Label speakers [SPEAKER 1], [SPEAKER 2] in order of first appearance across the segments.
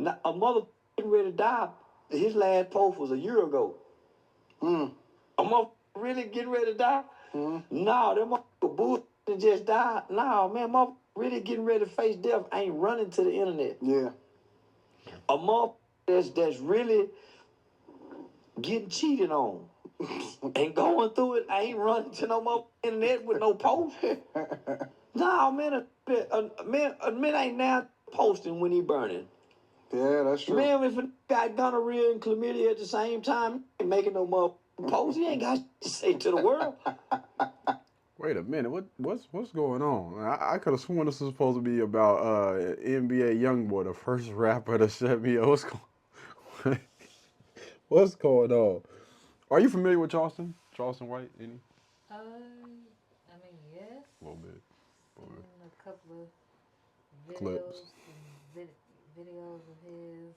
[SPEAKER 1] Now, a mother getting ready to die, his last post was a year ago.
[SPEAKER 2] Mm.
[SPEAKER 1] A mother really getting ready to die?
[SPEAKER 2] Mm-hmm.
[SPEAKER 1] No, that motherfucker bullshit just died. No, man, mother really getting ready to face death ain't running to the internet.
[SPEAKER 2] Yeah.
[SPEAKER 1] A motherfucker that's really getting cheated on and going through it ain't running to no more internet with no post. No, man, a man ain't now posting when he burning.
[SPEAKER 2] Yeah, that's true.
[SPEAKER 1] Man, if a got gonorrhea and chlamydia at the same time, he ain't making no motherfucking post. He ain't got shit to say to the world.
[SPEAKER 3] Wait a minute, what's going on? I could have sworn this was supposed to be about NBA YoungBoy, the first rapper to shut me up. What's going on? Are you familiar with Charleston? Charleston White? Any?
[SPEAKER 4] I mean, yes.
[SPEAKER 3] A little bit.
[SPEAKER 4] Seen a couple of
[SPEAKER 3] Clips.
[SPEAKER 4] videos and videos of his,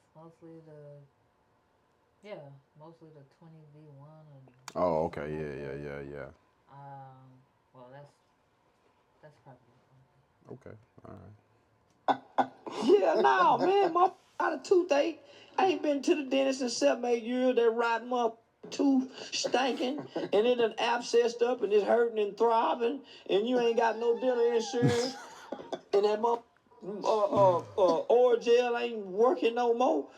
[SPEAKER 4] mostly the 20v1 and.
[SPEAKER 3] Oh, okay, yeah.
[SPEAKER 4] Well, that's probably.
[SPEAKER 3] Okay, all right.
[SPEAKER 1] Yeah, no, man, my got a toothache. I ain't been to the dentist in 7-8 years. That rotten tooth stinking, and it done abscessed up, and it's hurting and throbbing, and you ain't got no dental insurance, and that oral gel ain't working no more.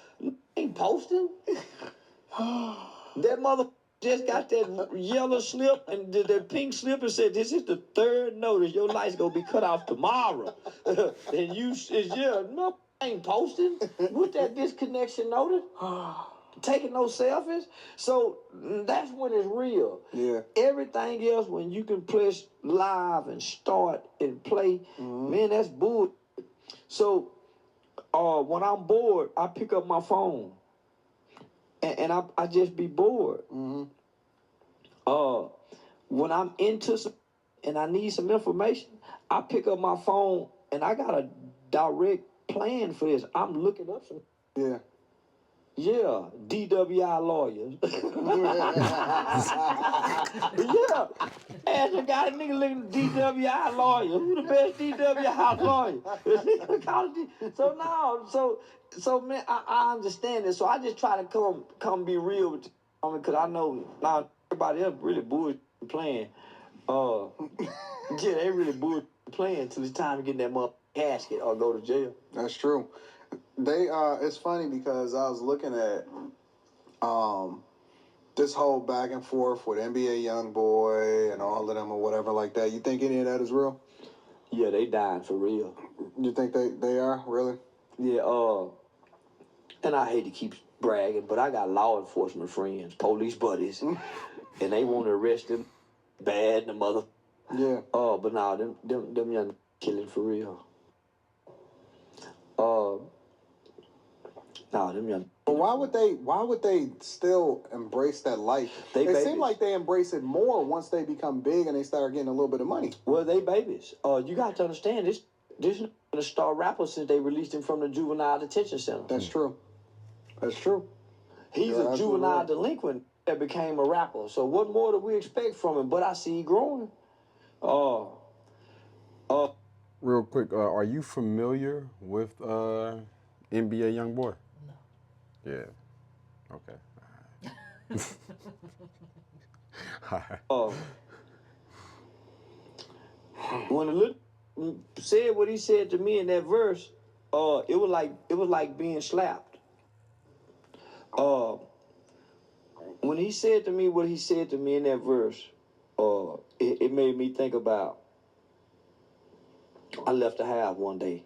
[SPEAKER 1] Ain't posting. That mother just got that yellow slip and the pink slip and said, "This is the third notice. Your light's gonna be cut off tomorrow." And no, I ain't posting with that disconnection notice. Taking no selfies. So that's when it's real.
[SPEAKER 2] Yeah.
[SPEAKER 1] Everything else, when you can press live and start and play, man, that's bull. So when I'm bored, I pick up my phone. And I just be bored.
[SPEAKER 2] Mm-hmm.
[SPEAKER 1] When I'm into some and I need some information, I pick up my phone and I got a direct plan for this. I'm looking up some.
[SPEAKER 2] Yeah.
[SPEAKER 1] Yeah, DWI lawyers. Yeah. Ask a guy, nigga looking at DWI lawyer. Who the best DWI lawyer? So man, I understand this. So I just try to come be real with you, because I know now everybody else really bullshit playing. Yeah, they really bullshit playing till it's time to get in that mother casket or go to jail.
[SPEAKER 2] That's true. It's funny because I was looking at this whole back and forth with NBA YoungBoy and all of them or whatever like that. You think any of that is real?
[SPEAKER 1] Yeah, they dying for real.
[SPEAKER 2] You think they are really?
[SPEAKER 1] Yeah. And I hate to keep bragging, but I got law enforcement friends, police buddies, and they want to arrest them bad in the mother.
[SPEAKER 2] Yeah.
[SPEAKER 1] But nah, them young killing for real. Nah, them young.
[SPEAKER 2] But why would they still embrace that life? It seems like they embrace it more once they become big and they start getting a little bit of money.
[SPEAKER 1] Well, they babies. You got to understand this is a star rapper since they released him from the juvenile detention center.
[SPEAKER 2] That's true. That's true.
[SPEAKER 1] He's a juvenile delinquent that became a rapper. So what more do we expect from him? But I see he growing.
[SPEAKER 3] Real quick, are you familiar with NBA YoungBoy?
[SPEAKER 4] No.
[SPEAKER 3] Yeah. Okay. All right.
[SPEAKER 1] When the little said what he said to me in that verse, it was like being slapped. When he said to me what he said to me in that verse, it made me think about. I left the house one day.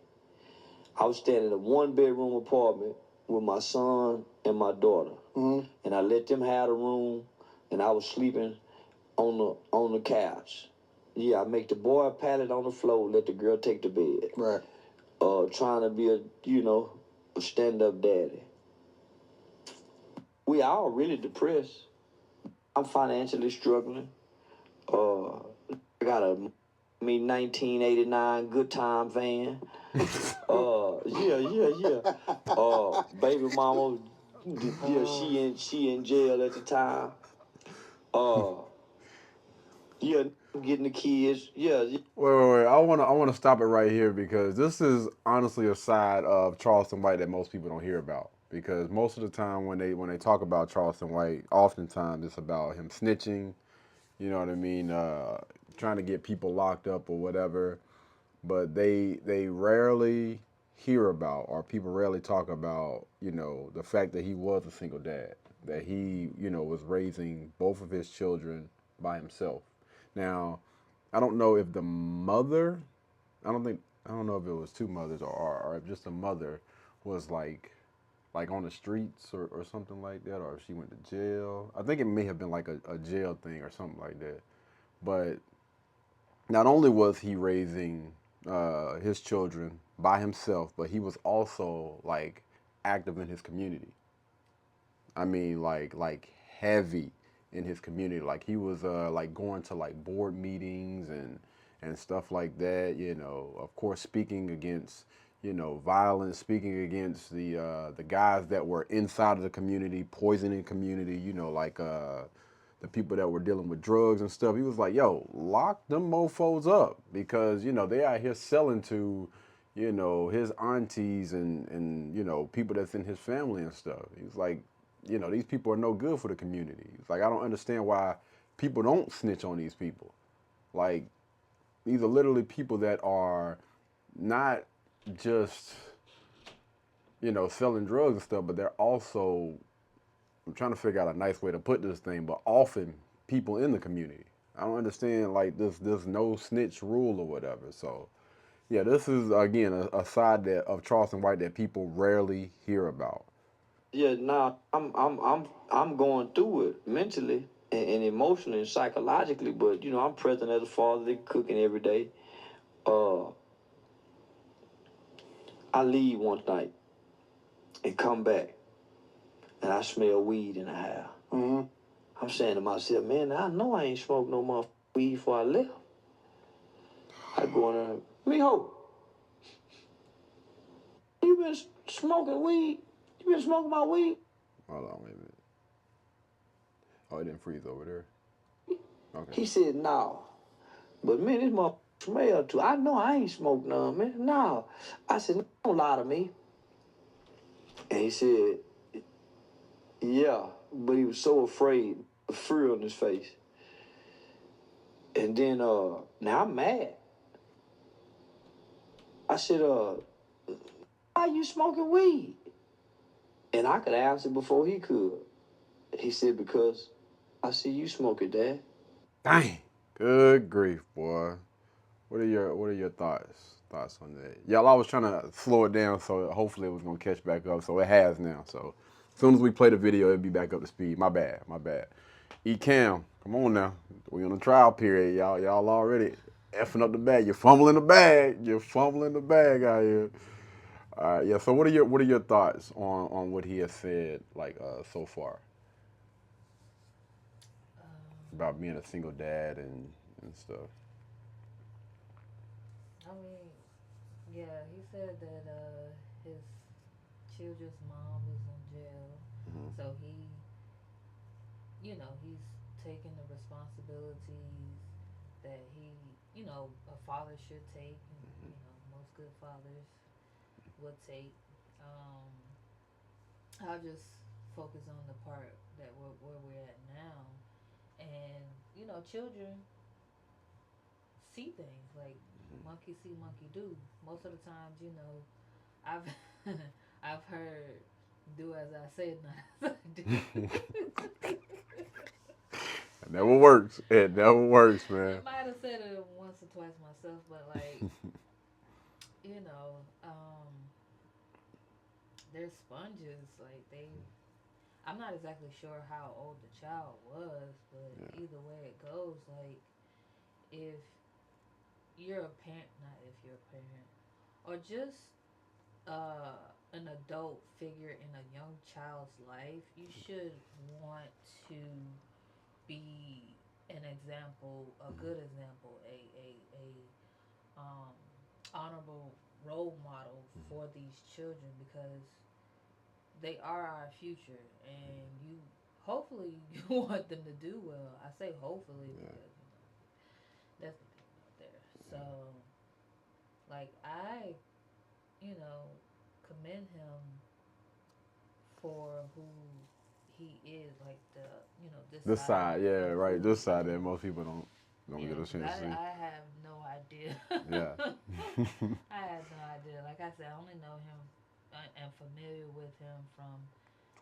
[SPEAKER 1] I was staying in a 1-bedroom apartment with my son and my daughter, and I let them have the room, and I was sleeping on the couch. Yeah, I make the boy a pallet on the floor, let the girl take the bed.
[SPEAKER 2] Right.
[SPEAKER 1] Trying to be a stand-up daddy. We all really depressed. I'm financially struggling. I got a 1989 Good Time van. Baby mama, she in jail at the time. getting the kids. Yeah,
[SPEAKER 3] Wait. I wanna stop it right here because this is honestly a side of Charleston White that most people don't hear about. Because most of the time when they talk about Charleston White, oftentimes it's about him snitching. You know what I mean? Trying to get people locked up or whatever. But they rarely hear about, or people rarely talk about, the fact that he was a single dad, that he, was raising both of his children by himself. Now, I don't know if the mother, I don't know if it was two mothers, or if just the mother was like on the streets, or something like that, or if she went to jail. I think it may have been like a jail thing or something like that. But not only was he raising his children by himself, but he was also like active in his community. I mean, like heavy in his community. Like he was like going to like board meetings and stuff like that. Of course, speaking against violence, speaking against the guys that were inside of the community, poisoning community. Like the people that were dealing with drugs and stuff. He was like, yo, lock them mofos up because, they out here selling to, his aunties and people that's in his family and stuff. He was like, these people are no good for the community. He's like, I don't understand why people don't snitch on these people. Like, these are literally people that are not just, selling drugs and stuff, but they're also, I'm trying to figure out a nice way to put this thing, but often people in the community. I don't understand like this no snitch rule or whatever. So yeah, this is again a side of Charleston White that people rarely hear about.
[SPEAKER 1] yeah. Now I'm going through it mentally and emotionally and psychologically, but I'm present as a father. They cooking every day. Uh, I leave one night and come back, and I smell weed in the house.
[SPEAKER 2] Mm-hmm.
[SPEAKER 1] I'm saying to myself, man, I know I ain't smoked no more weed before I left. I go in there, Mijo, you been smoking weed? You been smoking my weed?
[SPEAKER 3] Hold on, wait a minute. Oh, it didn't freeze over there. Okay.
[SPEAKER 1] He said, no. But man, this motherfucker smell too. I know I ain't smoked none, man. No. I said, don't lie to me. And he said, yeah. But he was so afraid, the fear on his face. And then now I'm mad. I said, why you smoking weed? And I could answer before he could. He said, because I see you smoke it, Dad.
[SPEAKER 3] Dang. Good grief, boy. What are your thoughts on that? Y'all, I was trying to slow it down so hopefully it was gonna catch back up. So it has now. So as soon as we play the video, it'll be back up to speed. My bad. Cam, come on now. We on the trial period, y'all. Y'all already effing up the bag. You're fumbling the bag. You're fumbling the bag out here. All right, yeah. So what are your thoughts on what he has said so far
[SPEAKER 4] Um,
[SPEAKER 3] about being a single dad and stuff?
[SPEAKER 4] I mean, yeah, he said that his children's mom was in jail,
[SPEAKER 3] Mm-hmm.
[SPEAKER 4] so he's taking the responsibilities that a father should take, and most good fathers would take. Um, I'll just focus on the part that where we're at now, and children see things like monkey see, monkey do. Most of the times, I've I've heard do as I said, not as I do.
[SPEAKER 3] It never works. It never works, man.
[SPEAKER 4] I might have said it once or twice myself, but like you know, um, they're sponges. Like they, I'm not exactly sure how old the child was, but
[SPEAKER 3] Yeah.
[SPEAKER 4] either way it goes, like if you're a parent, not if you're a parent, or just an adult figure in a young child's life, you should want to be an example, a good example, um, honorable role model for these children because they are our future, and hopefully you want them to do well. I say hopefully
[SPEAKER 3] Yeah.
[SPEAKER 4] because That's the people out there. So, like, I, you know, commend him for who he is, like
[SPEAKER 3] This
[SPEAKER 4] this
[SPEAKER 3] side,
[SPEAKER 4] side
[SPEAKER 3] yeah,
[SPEAKER 4] of
[SPEAKER 3] right.
[SPEAKER 4] who
[SPEAKER 3] This
[SPEAKER 4] he
[SPEAKER 3] side that
[SPEAKER 4] is.
[SPEAKER 3] most people don't get a
[SPEAKER 4] Yeah,
[SPEAKER 3] chance to
[SPEAKER 4] because
[SPEAKER 3] see.
[SPEAKER 4] I have no idea.
[SPEAKER 3] Yeah.
[SPEAKER 4] I had no idea. Like I said, I only know him and familiar with him from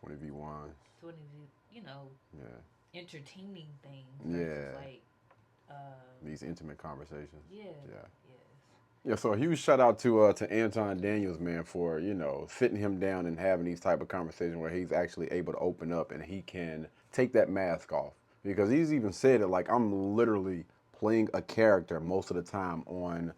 [SPEAKER 3] 20v1.
[SPEAKER 4] 20,
[SPEAKER 3] Yeah.
[SPEAKER 4] entertaining things versus
[SPEAKER 3] Yeah.
[SPEAKER 4] like,
[SPEAKER 3] These intimate conversations.
[SPEAKER 4] yeah,
[SPEAKER 3] Yeah.
[SPEAKER 4] yes.
[SPEAKER 3] Yeah, so a huge shout out to Anton Daniels, man, for sitting him down and having these type of conversations where he's actually able to open up and he can take that mask off, because he's even said it, like, I'm literally playing a character most of the time on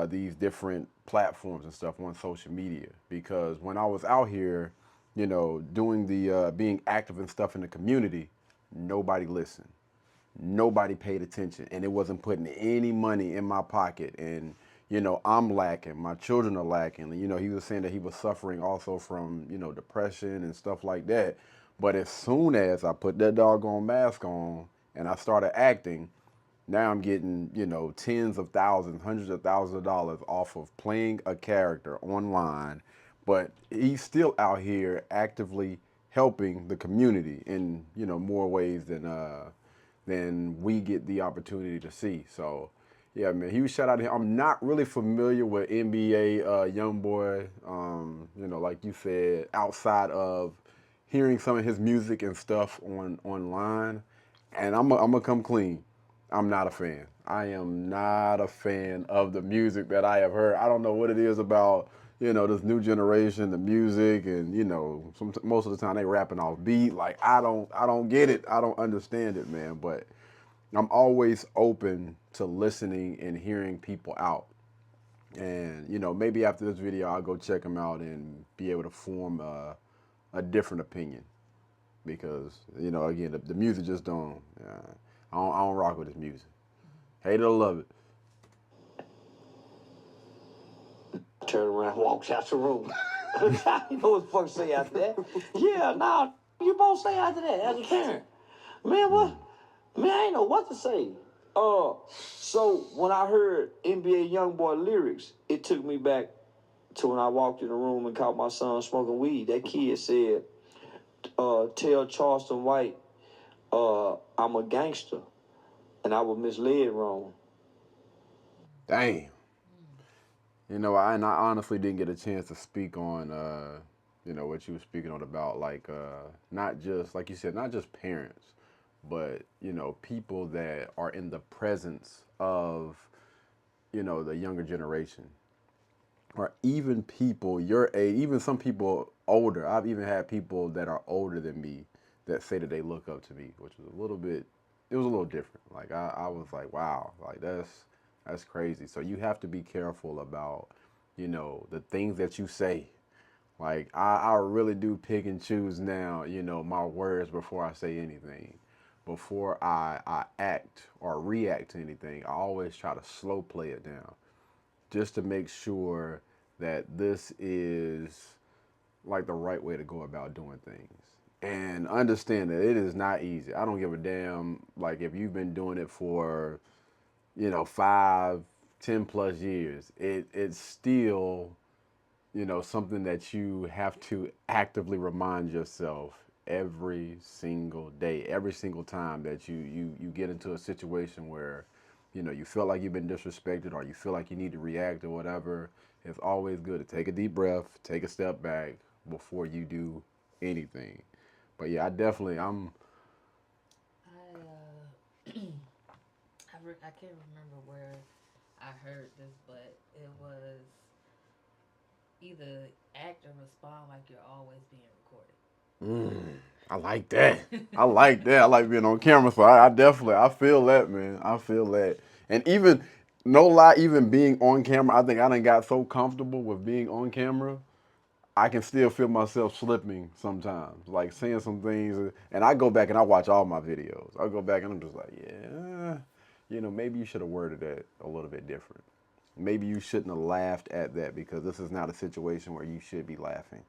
[SPEAKER 3] these different platforms and stuff on social media, because when I was out here, doing the being active and stuff in the community, nobody listened, nobody paid attention, and it wasn't putting any money in my pocket. And I'm lacking, my children are lacking. He was saying that he was suffering also from depression and stuff like that. But as soon as I put that doggone mask on and I started acting, now I'm getting tens of thousands, hundreds of thousands of dollars off of playing a character online. But he's still out here actively helping the community in more ways than we get the opportunity to see. So, yeah, man, huge shout out to him. I'm not really familiar with NBA YoungBoy, like you said, outside of hearing some of his music and stuff online. And I'm gonna come clean. I'm not a fan. I am not a fan of the music that I have heard. I don't know what it is about, this new generation, the music, and most of the time they rapping off beat. Like, I don't get it. I don't understand it, man. But I'm always open to listening and hearing people out. And maybe after this video, I'll go check them out and be able to form a different opinion, because again, the music just don't. I don't rock with his music. Hate it or love it.
[SPEAKER 1] Turn around, walks out the room. You know what the fuck say after that? Yeah, nah, you both say after that as a parent. Man, what? Man, I ain't know what to say. So when I heard NBA YoungBoy lyrics, it took me back to when I walked in the room and caught my son smoking weed. That kid said, tell Charleston White, I'm a gangster, and I was misled wrong.
[SPEAKER 3] Damn. And I honestly didn't get a chance to speak on, what you were speaking on about, like, not just, like you said, not just parents, but, people that are in the presence of, the younger generation, or even people your age, even some people older. I've even had people that are older than me that say that they look up to me, which was it was a little different. Like, I was like, wow, like that's crazy. So you have to be careful about, the things that you say. Like, I really do pick and choose now, my words before I say anything. Before I act or react to anything, I always try to slow play it down, just to make sure that this is like the right way to go about doing things. And understand that it is not easy. I don't give a damn, like, if you've been doing it for, 5, 10 plus years. It's still, something that you have to actively remind yourself every single day, every single time that you get into a situation where, you feel like you've been disrespected, or you feel like you need to react or whatever. It's always good to take a deep breath, take a step back before you do anything. But yeah,
[SPEAKER 4] I can't remember where I heard this, but it was either act or respond like you're always being recorded.
[SPEAKER 3] I like that. I like that. I like being on camera. So I definitely, I feel that, man. I feel that. And even, no lie, even being on camera, I think I done got so comfortable with being on camera, I can still feel myself slipping sometimes, like saying some things. And I go back and I watch all my videos. I go back and I'm just like, yeah, maybe you should have worded that a little bit different. Maybe you shouldn't have laughed at that, because this is not a situation where you should be laughing.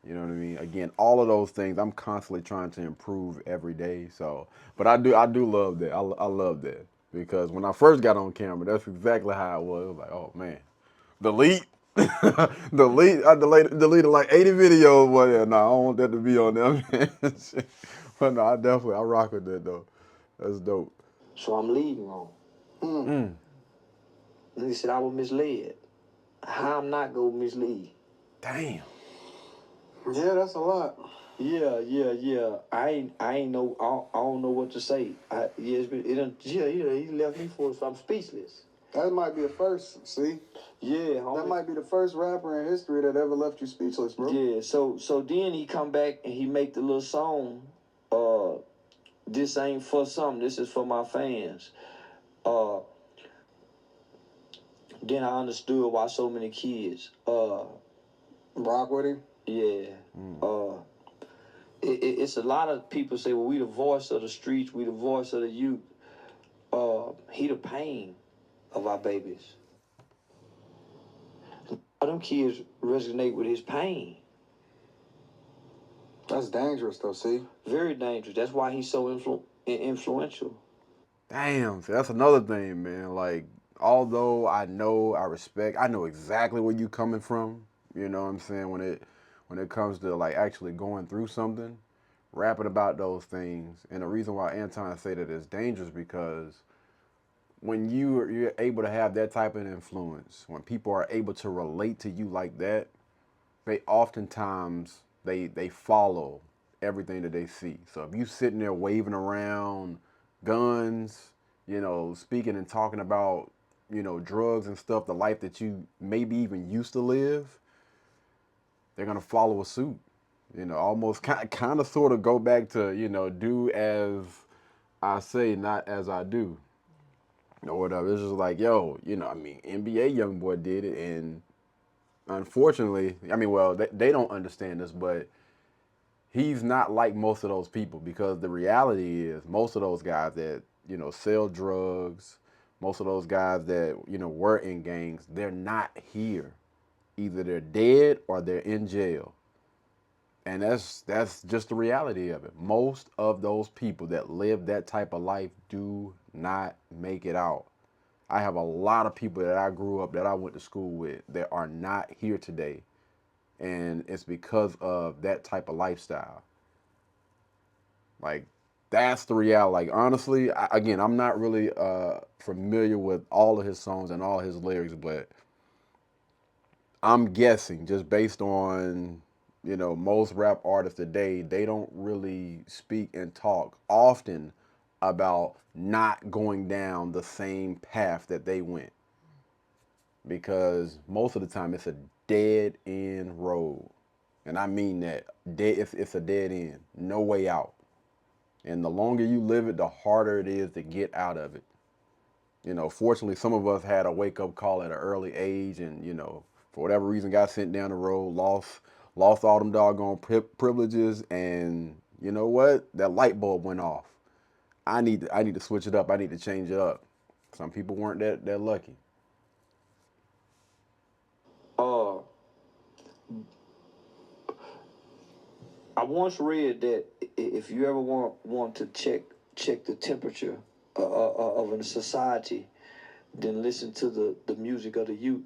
[SPEAKER 3] You know what I mean? Again, all of those things, I'm constantly trying to improve every day. So, but I do love that. I love that. because when I first got on camera, that's exactly how it was. It was like, oh man, delete, delete. I deleted like 80 videos. Well, yeah, no, I don't want that to be on there, man. But no, I rock with that though. That's dope.
[SPEAKER 1] So I'm leading on. And he said I was misled. How I'm not gonna mislead?
[SPEAKER 3] Damn.
[SPEAKER 2] Yeah, that's a lot.
[SPEAKER 1] Yeah. I ain't know. I don't know what to say. He left me for. So I'm speechless.
[SPEAKER 2] That might be a first. See,
[SPEAKER 1] Yeah, homie.
[SPEAKER 2] that might be the first rapper in history that ever left you speechless, bro.
[SPEAKER 1] Yeah. So then he come back and he make the little song. This ain't for something. This is for my fans. Then I understood why so many kids.
[SPEAKER 2] Rock with him.
[SPEAKER 1] Yeah. It's a lot of people say, well, we the voice of the streets, we the voice of the youth. He the pain of our babies. All them kids resonate with his pain.
[SPEAKER 2] That's dangerous, though. See,
[SPEAKER 1] Very dangerous. That's why he's so influential.
[SPEAKER 3] Damn, see, that's another thing, man. Like, although I know, I know exactly where you coming from. You know what I'm saying? When it comes to like actually going through something, rapping about those things. And the reason why Anton say that it's dangerous because when you're able to have that type of influence, when people are able to relate to you like that, they oftentimes they follow everything that they see. So if you sitting there waving around guns, speaking and talking about, drugs and stuff, the life that you maybe even used to live, they're gonna follow a suit. Almost kind of sort of go back to, do as I say, not as I do. Or whatever. It's just like, yo, NBA young boy did it, and unfortunately, they don't understand this, but he's not like most of those people because the reality is most of those guys that, sell drugs, most of those guys that, were in gangs, they're not here. Either they're dead or they're in jail. And that's just the reality of it. Most of those people that live that type of life do not make it out. I have a lot of people that I grew up, that I went to school with, that are not here today. And it's because of that type of lifestyle. Like, that's the reality. Like, honestly, again, I'm not really familiar with all of his songs and all his lyrics, but I'm guessing just based on, most rap artists today, they don't really speak and talk often about not going down the same path that they went. Because most of the time it's a dead end road. And I mean that. It's a dead end. No way out. And the longer you live it, the harder it is to get out of it. Fortunately, some of us had a wake-up call at an early age and, for whatever reason, got sent down the road, lost all them doggone privileges, and you know what? That light bulb went off. I need to switch it up. I need to change it up. Some people weren't that lucky.
[SPEAKER 1] I once read that if you ever want to check the temperature of a society, then listen to the music of the youth.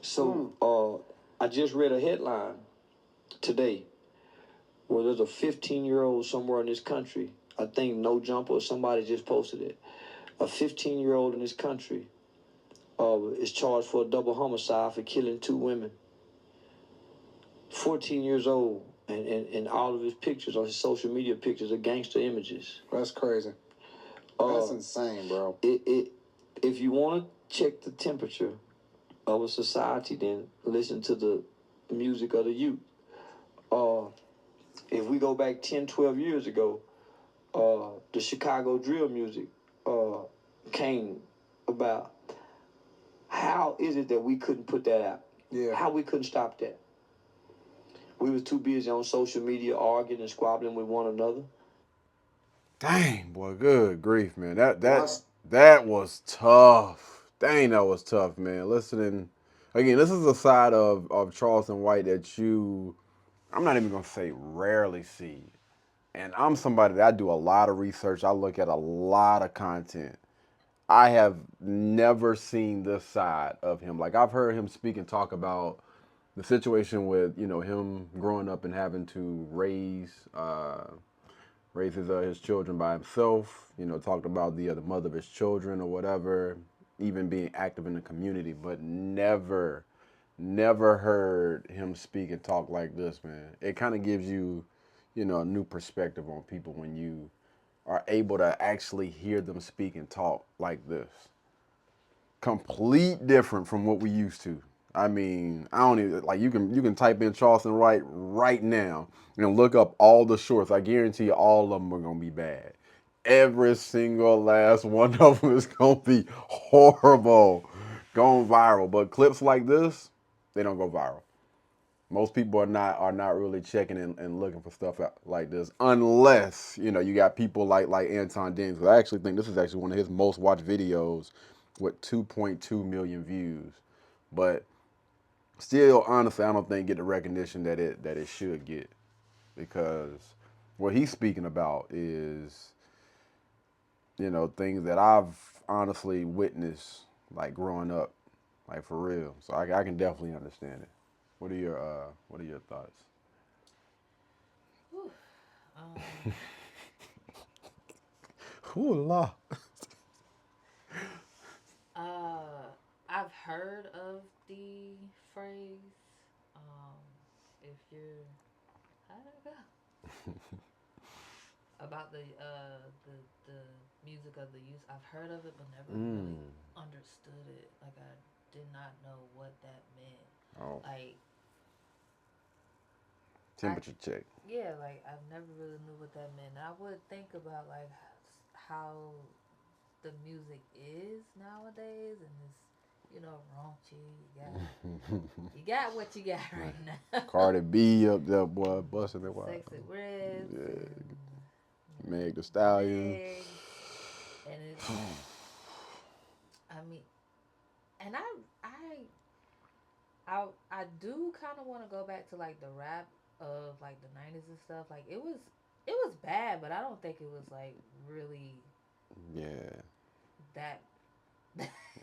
[SPEAKER 1] So I just read a headline today where there's a 15-year-old somewhere in this country. I think No Jumper or somebody just posted it. A 15-year-old in this country is charged for a double homicide for killing 2 women. 14 years old, and all of his pictures on his social media pictures are gangster images.
[SPEAKER 2] That's crazy. That's insane, bro.
[SPEAKER 1] If you want to check the temperature of a society, then listen to the music of the youth. If we go back 10, 12 years ago, the Chicago drill music came about. How is it that we couldn't put that out?
[SPEAKER 2] Yeah.
[SPEAKER 1] How we couldn't stop that? We was too busy on social media arguing and squabbling with one another.
[SPEAKER 3] Dang, boy, good grief, man. That was tough. Dang, that was tough, man. Listening, again, this is a side of Charleston White that I'm not even gonna say rarely see. And I'm somebody that I do a lot of research. I look at a lot of content. I have never seen this side of him. Like I've heard him speak and talk about the situation with him growing up and having to raise his children by himself. Talked about the mother of his children or whatever, even being active in the community, but never heard him speak and talk like this, man. It kind of gives you, a new perspective on people when you are able to actually hear them speak and talk like this. Complete different from what we used to. I mean, I don't even like you can type in Charleston White right now and look up all the shorts. I guarantee you all of them are gonna be bad. Every single last one of them is gonna be horrible, going viral. But clips like this, they don't go viral. Most people are not really checking and looking for stuff like this unless you got people like Anton Daniels. I actually think this is actually one of his most watched videos with 2.2 million views, but still, honestly, I don't think get the recognition that it should get, because what he's speaking about is things that I've honestly witnessed like growing up, like for real. So I can definitely understand it. What are your thoughts?
[SPEAKER 4] Whew.
[SPEAKER 3] Ooh la.
[SPEAKER 4] I've heard of the phrase. Um, if you're, how did it go? About the music of the youth. I've heard of it, but never really understood it. Like I did not know what that meant.
[SPEAKER 3] Oh,
[SPEAKER 4] Like
[SPEAKER 3] temperature check.
[SPEAKER 4] yeah, like I never really knew what that meant. I would think about like how the music is nowadays, and it's raunchy. You got what you got right now.
[SPEAKER 3] Cardi B up there, boy, busting it wild.
[SPEAKER 4] Sexy Reds
[SPEAKER 3] Yeah,
[SPEAKER 4] and
[SPEAKER 3] Meg the Stallion.
[SPEAKER 4] Meg, and it's I mean, and I do kind of want to go back to like the rap of like the 90s and stuff. Like it was bad, but I don't think it was like really
[SPEAKER 3] Yeah,
[SPEAKER 4] that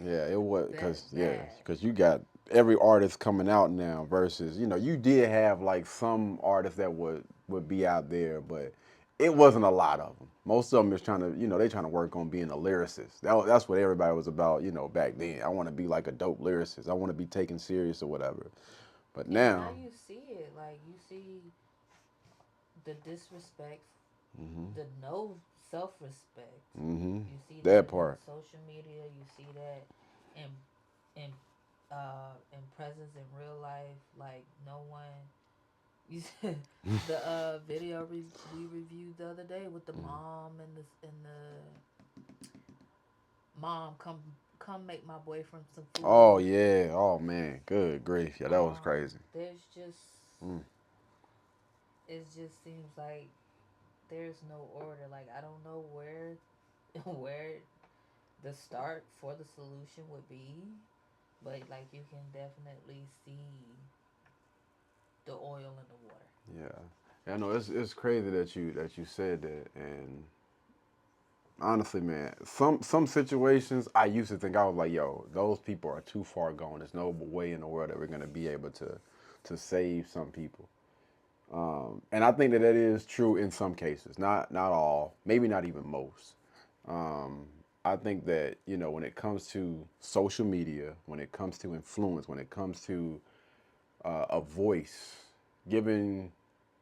[SPEAKER 3] yeah, it was
[SPEAKER 4] that bad.
[SPEAKER 3] because you got every artist coming out now versus you did have like some artists that would be out there, but it wasn't a lot of them. Most of them is trying to they trying to work on being a lyricist. That's what everybody was about back then. I want to be like a dope lyricist. I want to be taken serious or whatever. But
[SPEAKER 4] And now
[SPEAKER 3] now,
[SPEAKER 4] you see it, like you see the disrespect,
[SPEAKER 3] hmm
[SPEAKER 4] the no self-respect.
[SPEAKER 3] hmm
[SPEAKER 4] You see
[SPEAKER 3] that
[SPEAKER 4] that in
[SPEAKER 3] part.
[SPEAKER 4] social media. You see that in in in presence in real life. Like no one. You said the video we reviewed the other day with the mom and the mom come make my boyfriend some
[SPEAKER 3] Oh
[SPEAKER 4] food.
[SPEAKER 3] yeah. Oh man. Good grief. Yeah, that was crazy.
[SPEAKER 4] There's just
[SPEAKER 3] Mm.
[SPEAKER 4] it just seems like there's no order. Like I don't know where where the start for the solution would be, but like you can definitely see the oil in the water.
[SPEAKER 3] Yeah. Yeah, I know it's crazy that you said that, and honestly, man, some situations I used to think I was like, yo, those people are too far gone. There's no way in the world that we're gonna be able to save some people. And I think that is true in some cases, not all, maybe not even most. Um, I think that when it comes to social media, when it comes to influence, when it comes to a voice, giving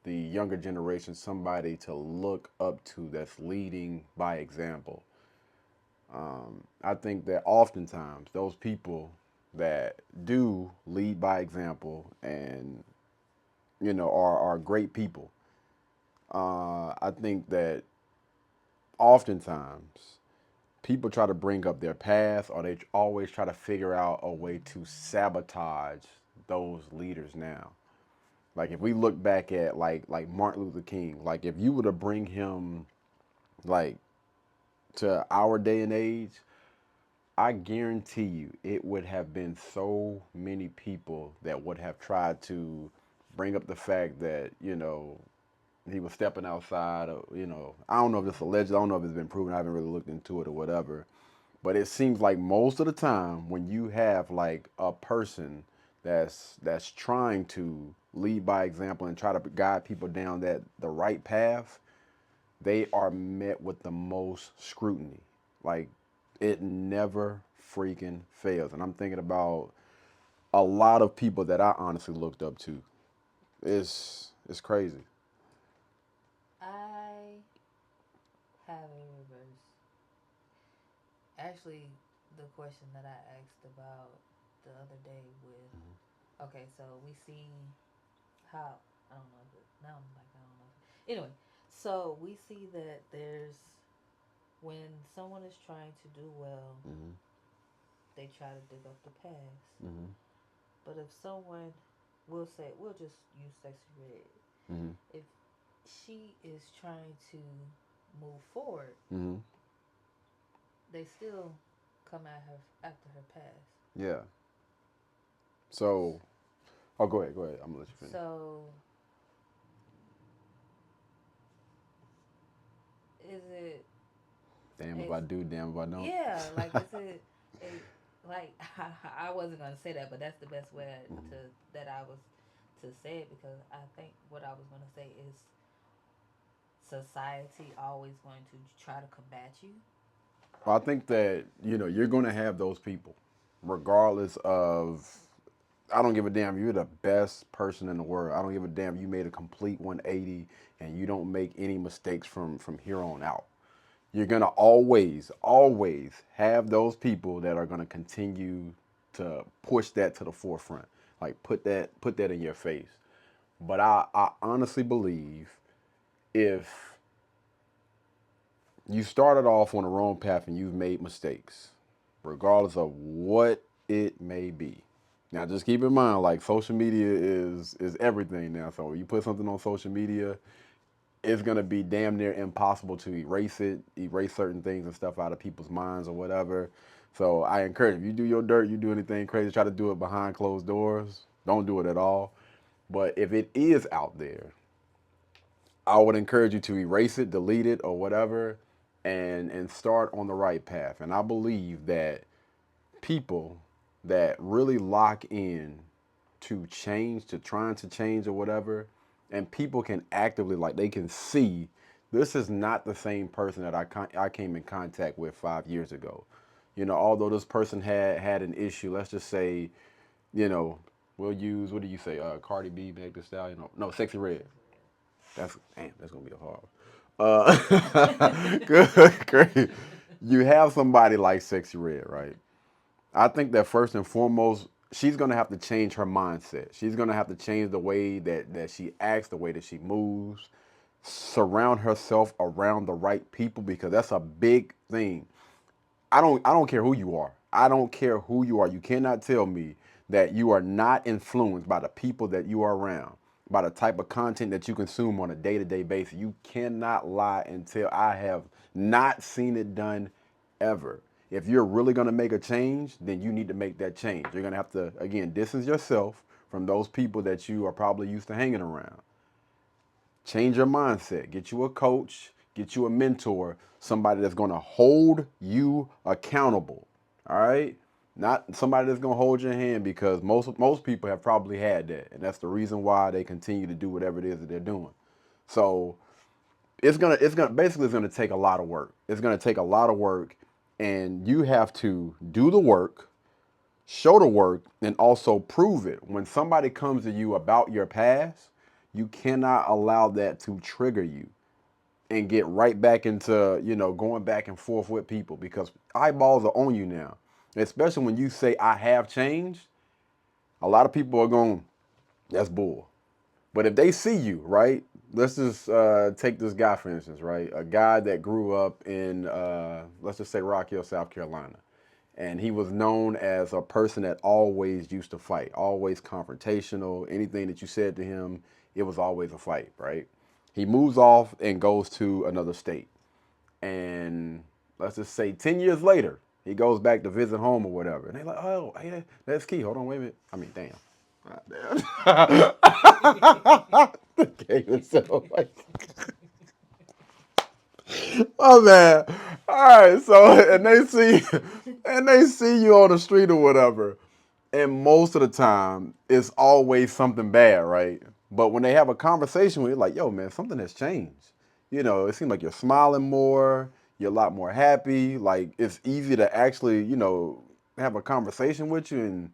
[SPEAKER 3] the younger generation somebody to look up to that's leading by example. I think that oftentimes those people that do lead by example and are great people. I think that oftentimes people try to bring up their past, or they always try to figure out a way to sabotage those leaders now. Like if we look back at like Martin Luther King, like if you were to bring him like to our day and age, I guarantee you it would have been so many people that would have tried to bring up the fact that he was stepping outside. I don't know if it's alleged. I don't know if it's been proven. I haven't really looked into it or whatever. But it seems like most of the time when you have like a person that's trying to lead by example and try to guide people down the right path, they are met with the most scrutiny. Like it never freaking fails. And I'm thinking about a lot of people that I honestly looked up to. It's crazy.
[SPEAKER 4] I have a reverse. Actually, the question that I asked about the other day with, okay, so we see how, I don't know, now I'm like, I don't know. Anyway, so we see that when someone is trying to do well, they try to dig up the past. But if someone, we'll just use Sexy Red. If she is trying to move forward, they still come at her after her past.
[SPEAKER 3] Yeah. So, oh, go ahead. I'm gonna let you finish.
[SPEAKER 4] So, is it?
[SPEAKER 3] Damn if I do, damn if I don't.
[SPEAKER 4] Yeah, like is it? Like I wasn't gonna say that, but that's the best way that I was to say it, because I think what I was gonna say is society always going to try to combat you.
[SPEAKER 3] Well, I think that you're going to have those people, regardless of. I don't give a damn. You're the best person in the world. I don't give a damn. You made a complete 180 and you don't make any mistakes from here on out. You're going to always have those people that are going to continue to push that to the forefront. Like put that in your face. But I honestly believe if you started off on the wrong path and you've made mistakes, regardless of what it may be. Now, just keep in mind, like social media is everything now. So when you put something on social media, it's gonna be damn near impossible to erase certain things and stuff out of people's minds or whatever. So I encourage, if you do your dirt, you do anything crazy, try to do it behind closed doors. Don't do it at all. But if it is out there, I would encourage you to erase it, delete it, or whatever, and start on the right path. And I believe that people that really lock in to change, to trying to change or whatever, and people can actively, like they can see, this is not the same person that I came in contact with 5 years ago. Although this person had an issue, let's just say, we'll use, what do you say, Cardi B, Meg Thee Stallion, no, Sexy Red. That's gonna be a hard. Good, great. You have somebody like Sexy Red, right? I think that first and foremost, she's gonna have to change her mindset. She's gonna have to change the way that she acts, the way that she moves, surround herself around the right people, because that's a big thing. I don't care who you are. I don't care who you are. You cannot tell me that you are not influenced by the people that you are around, by the type of content that you consume on a day-to-day basis. You cannot lie and tell. I have not seen it done ever. If you're really going to make a change, then you need to make that change. You're going to have to, again, distance yourself from those people that you are probably used to hanging around. Change your mindset. Get you a coach, get you a mentor, somebody that's going to hold you accountable. All right? Not somebody that's going to hold your hand, because most people have probably had that. And that's the reason why they continue to do whatever it is that they're doing. So it's gonna take a lot of work. It's gonna take a lot of work, and you have to do the work, show the work, and also prove it. When somebody comes to you about your past, you cannot allow that to trigger you and get right back into, going back and forth with people, because eyeballs are on you now. Especially when you say, I have changed, a lot of people are going, that's bull. But if they see you, right? Let's just take this guy, for instance, right? A guy that grew up in, let's just say Rock Hill, South Carolina. And he was known as a person that always used to fight, always confrontational. Anything that you said to him, it was always a fight, right? He moves off and goes to another state. And let's just say 10 years later, he goes back to visit home or whatever. And they're like, oh, hey, that's Key. Hold on, wait a minute. I mean, damn. Okay, so like, Oh man. All right. So and they see you on the street or whatever. And most of the time, it's always something bad, right? But when they have a conversation with you, like, yo, man, something has changed. It seems like you're smiling more, you're a lot more happy. Like, it's easy to actually, have a conversation with you. And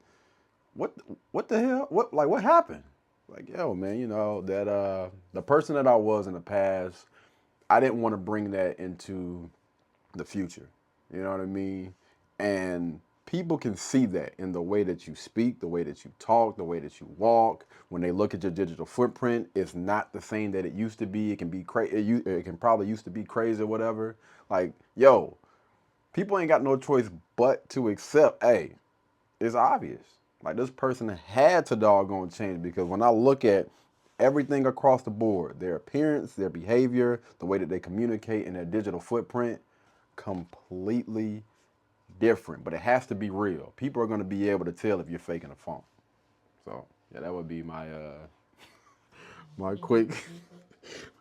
[SPEAKER 3] what the hell? What happened? Like, yo, man, that the person that I was in the past, I didn't want to bring that into the future. You know what I mean? And people can see that in the way that you speak, the way that you talk, the way that you walk. When they look at your digital footprint, it's not the same that it used to be. It can be crazy. It can probably used to be crazy or whatever. Like, yo, people ain't got no choice but to accept, hey, it's obvious. Like, this person had to doggone change, because when I look at everything across the board, their appearance, their behavior, the way that they communicate, and their digital footprint, completely different. But it has to be real. People are going to be able to tell if you're faking a phone. So yeah, that would be my my quick.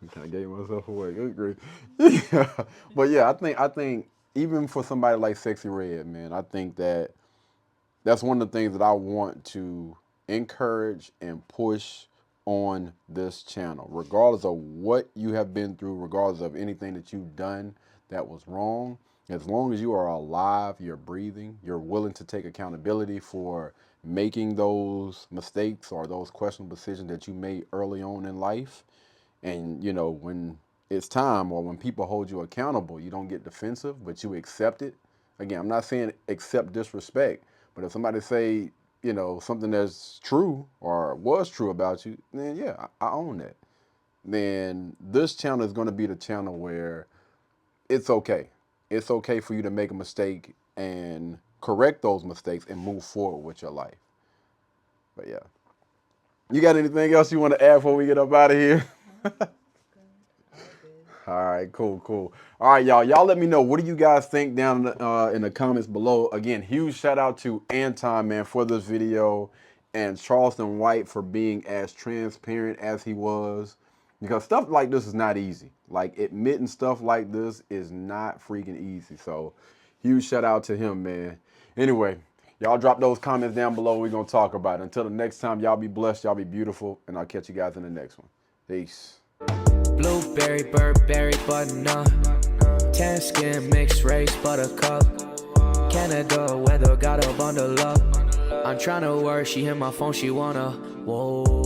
[SPEAKER 3] I kind of gave myself away. Good grief. Yeah. But yeah, I think even for somebody like Sexy Red, man, I think that's one of the things that I want to encourage and push on this channel, regardless of what you have been through, regardless of anything that you've done that was wrong. As long as you are alive, you're breathing, you're willing to take accountability for making those mistakes or those questionable decisions that you made early on in life. And, when it's time, or when people hold you accountable, you don't get defensive, but you accept it. Again, I'm not saying accept disrespect, but if somebody say, something that's true or was true about you, then yeah, I own that. Then this channel is going to be the channel where it's okay. It's okay for you to make a mistake and correct those mistakes and move forward with your life. But yeah. You got anything else you want to add before we get up out of here? All right, cool. All right, y'all let me know. What do you guys think down in the comments below? Again, huge shout out to Anton, man, for this video, and Charleston White for being as transparent as he was, because stuff like this is not easy. Like, admitting stuff like this is not freaking easy. So huge shout out to him, man. Anyway, y'all drop those comments down below. We're going to talk about it. Until the next time, y'all be blessed, y'all be beautiful, and I'll catch you guys in the next one. Peace.
[SPEAKER 5] Blueberry, Burberry, button-up, tan skin, mixed race, buttercup, Canada weather, got a bundle up. I'm tryna work, she hit my phone, she wanna, whoa.